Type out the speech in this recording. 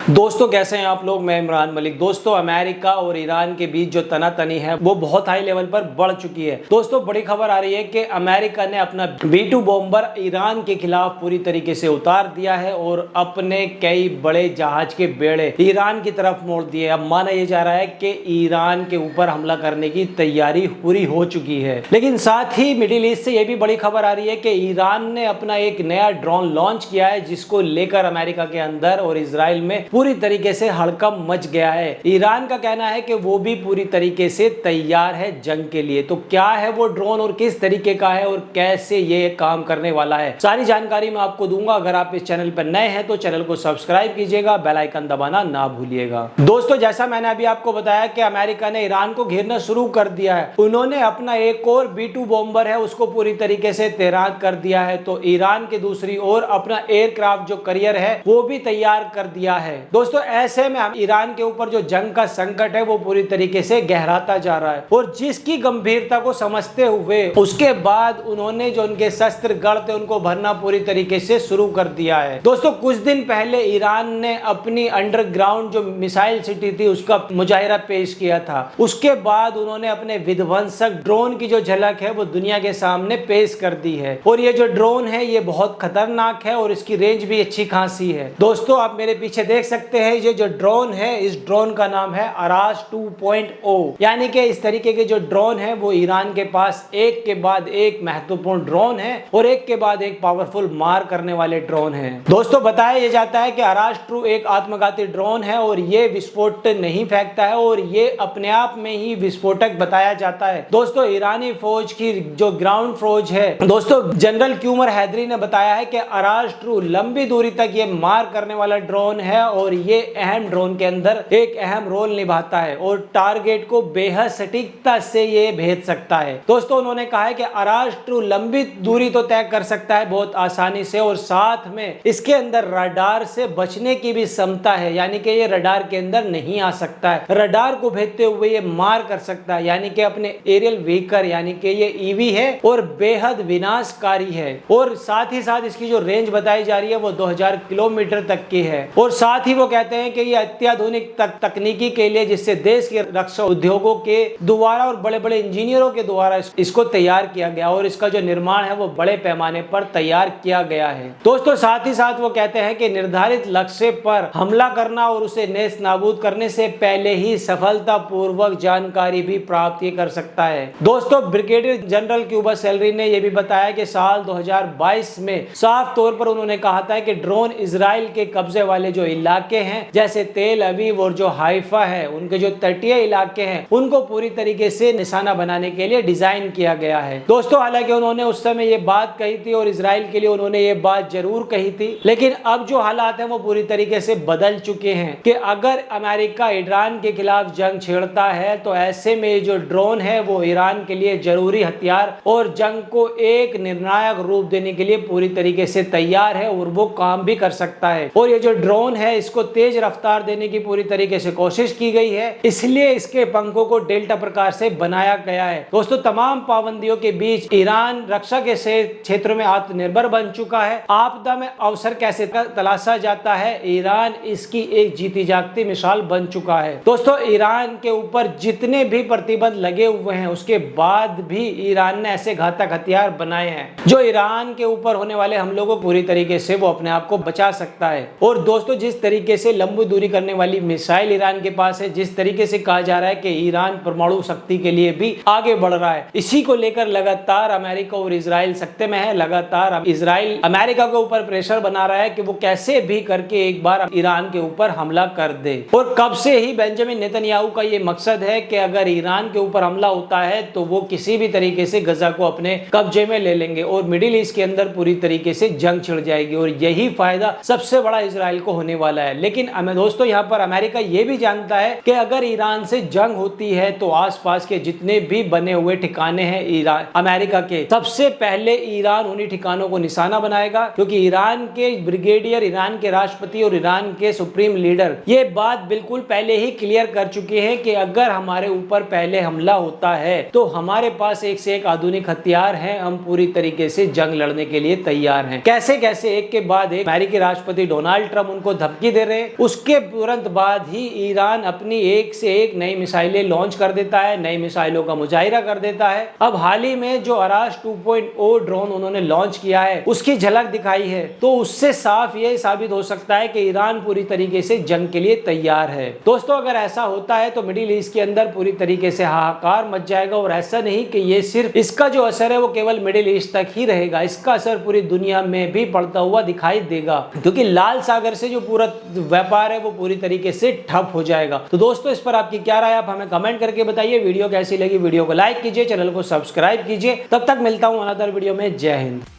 दोस्तों कैसे हैं आप लोग। मैं इमरान मलिक। दोस्तों अमेरिका और ईरान के बीच जो तनातनी है वो बहुत हाई लेवल पर बढ़ चुकी है। दोस्तों बड़ी खबर आ रही है कि अमेरिका ने अपना B-2 बॉम्बर ईरान के खिलाफ पूरी तरीके से उतार दिया है और अपने कई बड़े जहाज के बेड़े ईरान की तरफ मोड़ दिए। अब माना यह जा रहा है कि ईरान के ऊपर हमला करने की तैयारी पूरी हो चुकी है। लेकिन साथ ही मिडिल ईस्ट से यह भी बड़ी खबर आ रही है कि ईरान ने अपना एक नया ड्रोन लॉन्च किया है, जिसको लेकर अमेरिका के अंदर और इजराइल में पूरी तरीके से हड़कंप मच गया है। ईरान का कहना है कि वो भी पूरी तरीके से तैयार है जंग के लिए। तो क्या है वो ड्रोन और किस तरीके का है और कैसे ये काम करने वाला है, सारी जानकारी मैं आपको दूंगा। अगर आप इस चैनल पर नए हैं तो चैनल को सब्सक्राइब कीजिएगा, बेल आइकन दबाना ना भूलिएगा। दोस्तों जैसा मैंने अभी आपको बताया कि अमेरिका ने ईरान को घेरना शुरू कर दिया है। उन्होंने अपना एक और B-2 बॉम्बर है उसको पूरी तरीके से तैनात कर दिया है। तो ईरान के दूसरी ओर अपना एयरक्राफ्ट जो करियर है वो भी तैयार कर दिया है। दोस्तों ऐसे में ईरान के ऊपर जो जंग का संकट है वो पूरी तरीके से गहराता जा रहा है और जिसकी गंभीरता को समझते हुए उसके बाद उन्होंने जो उनके शस्त्र गढ़ थे उनको भरना पूरी तरीके से शुरू कर दिया है। दोस्तों कुछ दिन पहले ईरान ने अपनी अंडरग्राउंड जो मिसाइल सिटी थी उसका मुजाहिरा पेश किया था। उसके बाद उन्होंने अपने विध्वंसक ड्रोन की जो झलक है वो दुनिया के सामने पेश कर दी है। और ये जो ड्रोन है ये बहुत खतरनाक है और इसकी रेंज भी अच्छी खासी है। दोस्तों आप मेरे पीछे देख सकते हैं ये जो ड्रोन है, इस ड्रोन का नाम है अराज 2.0। यानी कि इस तरीके के जो ड्रोन है वो ईरान के पास एक के बाद एक महत्वपूर्ण ड्रोन है और एक के बाद एक पावरफुल मार करने वाले ड्रोन है। दोस्तों बताया यह जाता है कि अराज 2 एक आत्मघाती ड्रोन है और ये विस्फोट नहीं फेंकता है और ये अपने आप में ही विस्फोटक बताया जाता है। दोस्तों ईरानी फौज की जो ग्राउंड फौज है, दोस्तों जनरल क्यूमर हैदरी ने बताया है कि अराज 2 लंबी दूरी तक ये मार करने वाला ड्रोन है और ये अहम ड्रोन के अंदर एक अहम रोल निभाता है और टारगेट को बेहद सटीकता से ये भेज सकता है। दोस्तों उन्होंने कहा है कि अराज 2 लंबी दूरी तो तय कर सकता है बहुत आसानी से और साथ में इसके अंदर रडार से बचने की भी क्षमता है। यानी कि ये रडार के अंदर नहीं आ सकता है, रडार को भेजते हुए ये मार कर सकता है। यानी कि अपने एरियल व्हीकल यानी कि ये ईवी है और बेहद विनाशकारी है। और साथ ही साथ इसकी जो रेंज बताई जा रही है वो 2000 किलोमीटर तक की है। और साथ ही वो कहते हैं कि ये अत्याधुनिक तकनीकी के लिए जिससे देश के रक्षा उद्योगों के द्वारा और बड़े बड़े इंजीनियरों के द्वारा इसको तैयार किया गया और इसका जो निर्माण है वो बड़े पैमाने पर तैयार किया गया है। दोस्तों साथ ही साथ वो कहते हैं कि निर्धारित लक्ष्य पर हमला करना और उसे नेस्त नाबूद करने से पहले ही सफलता पूर्वक जानकारी भी प्राप्त कर सकता है। दोस्तों ब्रिगेडियर जनरल क्यूबा सैलरी ने यह भी बताया कि साल 2022 में साफ तौर पर उन्होंने कहा था कि ड्रोन इजराइल के कब्जे वाले जो इलाके हैं जैसे तेल अवीव और जो हाइफा है, उनके जो तटीय इलाके हैं उनको पूरी तरीके से निशाना बनाने के लिए डिजाइन किया गया है। दोस्तों हालांकि उन्होंने उस समय ये बात कही थी और इजराइल के लिए उन्होंने ये बात जरूर कही थी, लेकिन अब जो हालात हैं वो पूरी तरीके से बदल चुके हैं कि अगर अमेरिका ईरान के खिलाफ जंग छेड़ता है तो ऐसे में जो ड्रोन है वो ईरान के लिए जरूरी हथियार और जंग को एक निर्णायक रूप देने के लिए पूरी तरीके से तैयार है और वो काम भी कर सकता है। और ये जो ड्रोन है इसको तेज रफ्तार देने की पूरी तरीके से कोशिश की गई है, इसलिए इसके पंखों को डेल्टा प्रकार से बनाया गया है। दोस्तों तमाम पाबंदियों के बीच ईरान रक्षा के क्षेत्र में आत्मनिर्भर बन चुका है। आपदा में अवसर कैसे तलाशा जाता है, ईरान इसकी एक जीती जागती मिसाल बन चुका है। दोस्तों ईरान के ऊपर जितने भी प्रतिबंध लगे हुए हैं उसके बाद भी ईरान ने ऐसे घातक हथियार बनाए हैं जो ईरान के ऊपर होने वाले हमलों को पूरी तरीके से वो अपने आप को बचा सकता है। और दोस्तों जिस तरीके से लंबी दूरी करने वाली मिसाइल ईरान के पास है, जिस तरीके से कहा जा रहा है कि ईरान परमाणु शक्ति के लिए भी आगे बढ़ रहा है, इसी को लेकर लगातार अमेरिका और इजराइल सख्ते में है। लगातार इजराइल अमेरिका के ऊपर प्रेशर बना रहा है कि वो कैसे भी करके एक बार ईरान के ऊपर हमला कर दे। और कब से ही बेंजामिन नेतन्याहू का ये मकसद है कि अगर ईरान के ऊपर हमला होता है तो वो किसी भी तरीके से गजा को अपने कब्जे में ले लेंगे और मिडिल ईस्ट के अंदर पूरी तरीके से जंग छिड़ जाएगी और यही फायदा सबसे बड़ा इजराइल को होने वाला है। लेकिन दोस्तों यहाँ पर अमेरिका ये भी जानता है कि अगर ईरान से जंग होती है तो आसपास के जितने भी बने हुए ठिकाने हैं ईरान अमेरिका के, सबसे पहले ईरान उन्हीं ठिकानों को निशाना बनाएगा, क्योंकि ईरान के ब्रिगेडियर, ईरान के राष्ट्रपति और ईरान के सुप्रीम लीडर ये बात बिल्कुल पहले ही क्लियर कर चुके हैं कि अगर हमारे ऊपर पहले हमला होता है तो हमारे पास एक से एक आधुनिक हथियार हैं, हम पूरी तरीके से जंग लड़ने के लिए तैयार हैं। कैसे कैसे एक के बाद एक अमेरिकी राष्ट्रपति डोनाल्ड ट्रंप उनको धमकी दे रहे, उसके तुरंत बाद ही ईरान अपनी एक से एक नई मिसाइलें लॉन्च कर देता है, नई मिसाइलों का मुजाहिरा कर देता है। अब हाल ही में जो अराश 2.0 ड्रोन उन्होंने लॉन्च किया है उसकी झलक दिखाई है, तो उससे साफ ये साबित हो सकता है कि ईरान पूरी तरीके से जंग के लिए तैयार है। दोस्तों अगर ऐसा होता है तो मिडिल ईस्ट के अंदर पूरी तरीके से हाहाकार मच जाएगा, और ऐसा नहीं कि ये सिर्फ इसका जो असर है वो केवल मिडिल ईस्ट तक ही रहेगा, इसका असर पूरी दुनिया में भी पड़ता हुआ दिखाई देगा, क्योंकि लाल सागर से जो पूरा व्यापार है वो पूरी तरीके से ठप हो जाएगा। तो दोस्तों इस पर आपकी क्या राय, आप हमें कमेंट करके बताइए। वीडियो कैसी लगी, वीडियो को लाइक कीजिए, चैनल को सब्सक्राइब कीजिए। तब तक मिलता हूं अनदर वीडियो में। जय हिंद।